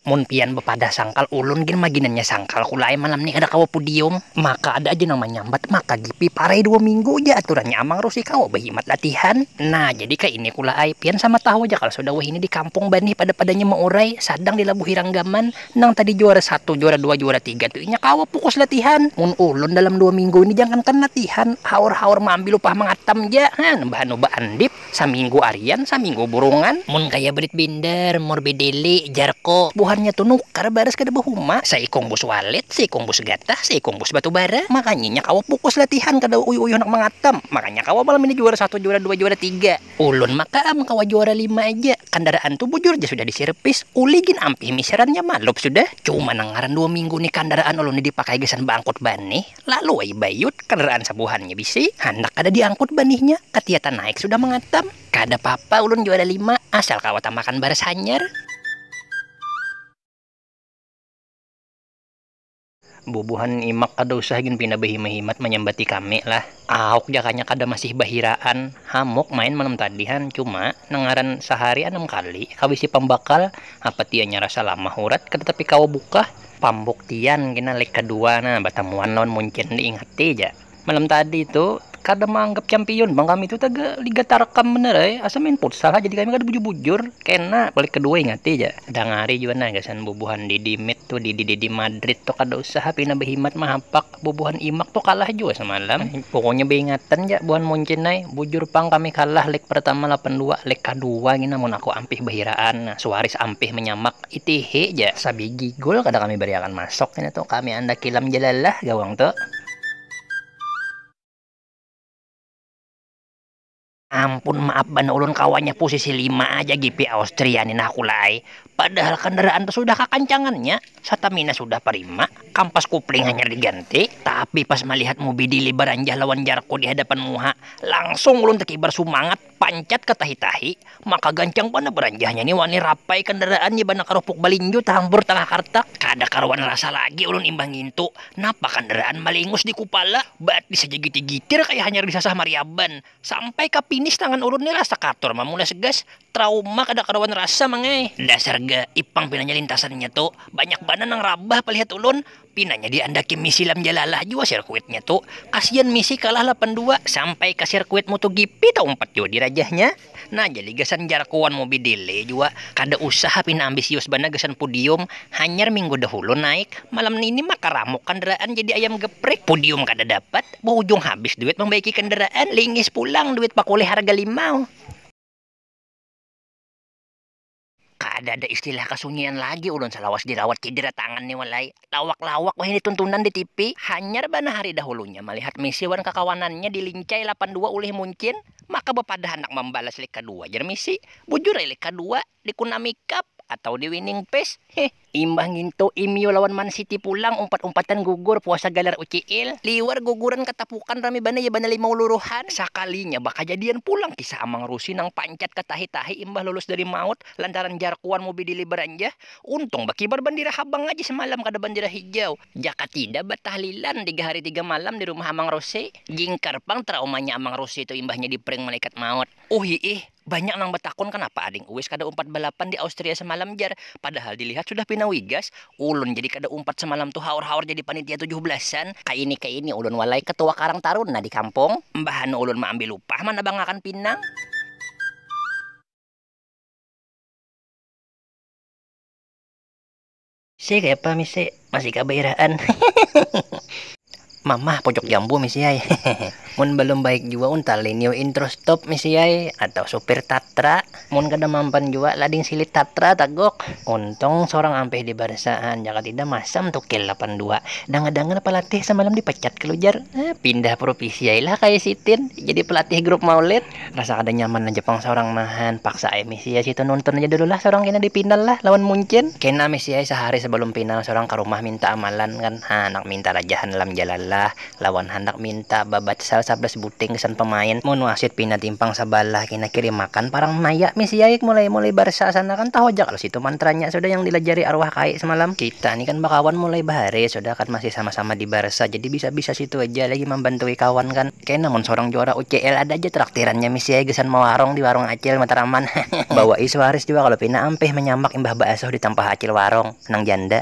Mun pian bepada sangkal ulun gin maginannya sangkal kulai malam nih kada kawa pudium. Maka ada aja namanya nyambat maka gipi parai 2 minggu aja aturannya amang rusi kawa behimat latihan. Nah jadi kayak ini kulai pian sama tahu aja kalau sudah wah ini di kampung bani pada-padanya maurai sadang di labu hiranggaman nang tadi juara 1 juara 2 juara 3 tuh inya kawa pukus latihan. Mun ulun dalam 2 minggu ini jangankan latihan haur-haur mambil upah mengatam aja nembahan uba andip saminggu arian saminggu burungan. Mun kaya berit binder morbideli jarko buhannya tuh nukar baras kada bahuma saikong bus walet saikong bus gatah saikong bus batu bara. Makanya kawa fokus latihan kada uyuh-uyuh nak mengatam. Makanya kawa malam ini juara 1 juara 2 juara 3. Ulun makaam kawa juara 5 aja. Kendaraan tuh bujur aja sudah diservis uligin ampih miserannya malup sudah. Cuma nangaran 2 minggu nih kendaraan ulun ini dipakai gesan bangkut bani lalu ay bayut kendaraan sabuhannya bisi hendak ada diangkut banihnya katiatan naik sudah mengatam. Kada papa ulun juara 5 asal kawa tamakan baras hanyar. Bubuhan imak kada usah gin pinabahima-himat menyambati kami lah. Ahok jakanya kada masih bahiraan hamuk main malam tadihan cuma nangaran sehari 6 kali kabisi pembakal apa tianya rasa lama hurat kada tapi kawa buka pambuktian gina leg kedua nah batamuan lawan muncen diingati aja. Malam tadi itu kada menganggap champion bang kami itu taga liga tarekam bener asa main futsal jadi kami kada bujur-bujur kena balik kedua ingati aja dangari juga nagasan bubuhan di dimit tuh di Madrid tuh kada usah pinabahimat mahapak bubuhan imak tuh kalah juga semalam. Pokoknya beingatan ya buhan muncenai bujur pang kami kalah leg pertama 8-2 leg kedua gina mun aku ampih bahiraan Suarez ampih menyamak itihe aja sabigi gol kada kami beri akan masuk ini tuh kami anda kilam jalalah gawang tuh. Ampun maaf ban ulun kawannya posisi 5 aja GP Austria nih nakulai. Padahal kendaraan tuh sudah kekancangannya, Satamina sudah prima, kampas kupling hanya diganti, tapi pas melihat mobil di Baranjah lawan Jarko di hadapan muha, langsung ulun tekibar semangat, pancat ke tahi-tahi, maka gancang pana Baranjahnya nih wani rapai kendaraannya bana kerupuk balinjo tahambur tengah kartak, kada karuan rasa lagi ulun imbang gintu, napa kendaraan malingus di kupala, bat bisa gitir-gitir kayak hanya disasah mariaban, sampai ke finish tangan ulun nih rasa kator mamula segas, trauma kada karuan rasa mangai, dasar ipang pinanya lintasannya tuh banyak bana nang rabah palihat ulun pinanya diandaki misi lam jalalah juga sirkuitnya tuh kasihan misi kalah 8-2 sampai ke sirkuit MotoGP tau 4 juga dirajahnya. Nah jadi gasan jarkuan mobil delay juga kada usaha pina ambisius bana gasan podium hanyar minggu dahulu naik malam ini maka ramuk kendaraan jadi ayam geprek podium kada dapat berujung habis duit membaiki kendaraan lingis pulang duit pakulih harga 5. Kada ada istilah kasunyian lagi ulun salawas dirawat cedera tangan nih walai lawak-lawak wah ini tuntunan di TV hanyar bana hari dahulunya melihat misi wan kakawanannya dilincai 8-2 oleh Muncin maka bepada hendak membalas leg kedua jar misi bujur leg kedua di Konami Cup atau di Winning Pace imbang ginto imio lawan Man City pulang umpat-umpatan gugur puasa galar UCL liwar guguran ketapukan rame bana ya bana 5 luruhan sakalinya baka jadian pulang kisah amang rusi nang pancat ke tahi-tahi imbah lulus dari maut lantaran jarkuan mobil di Baranjah untung bakibar bandira habang aja semalam kada bandira hijau jaka tidak batahlilan 3 hari 3 malam di rumah amang Rose jingkar pang traumanya amang Rose itu imbahnya diprank malaikat maut banyak nang batakon kenapa ading uwis kada umpat balapan di Austria semalam jar padahal dilihat sudah pinawigas ulun jadi kada umpat semalam tuh haur-haur jadi panitia 17-an kayak ini ulun walai ketua Karang Taruna di kampung mbahan ulun maambil upah mana bang akan pinang. Si kayak apa misi masih kabairaan Mamah pojok jambu misi ay. Mun belum baik juga untal linio intro stop misi ay atau supir Tatra. Mun kada mampan juga lading silit Tatra tagok. Untung seorang ampeh di barsaan jaka tidak masam tuh kill 82. Dangan-dangan pelatih semalam dipecat kelujar. Pindah profesi ay lah kayak sitin jadi pelatih grup Maulid. Rasa kada nyaman aja pang seorang nahan paksa ay misi ay situ nonton aja dulu lah seorang kena dipinal lah lawan Muncin. Kena misi ay sehari sebelum pinal seorang ke rumah minta amalan kan anak minta rajahan lam jalala sabalah lawan hendak minta babat sal 11 buting kesan pemain mun wasit pina timpang sabalah kina kirim makan parang maya misi aik mulai Barca sana kan tahu aja kalau situ mantranya sudah yang dilajari arwah kai semalam. Kita nih kan bakawan mulai bahare sudah kan masih sama-sama di Barca jadi bisa-bisa situ aja lagi membantu kawan kan. Kayak namun seorang juara UCL ada aja traktirannya misi aik kesan mau warung di warung Acil Mataraman. Bawa Suarez juga kalau pina ampeh menyamak imbah bakso di tampah Acil warung nang janda.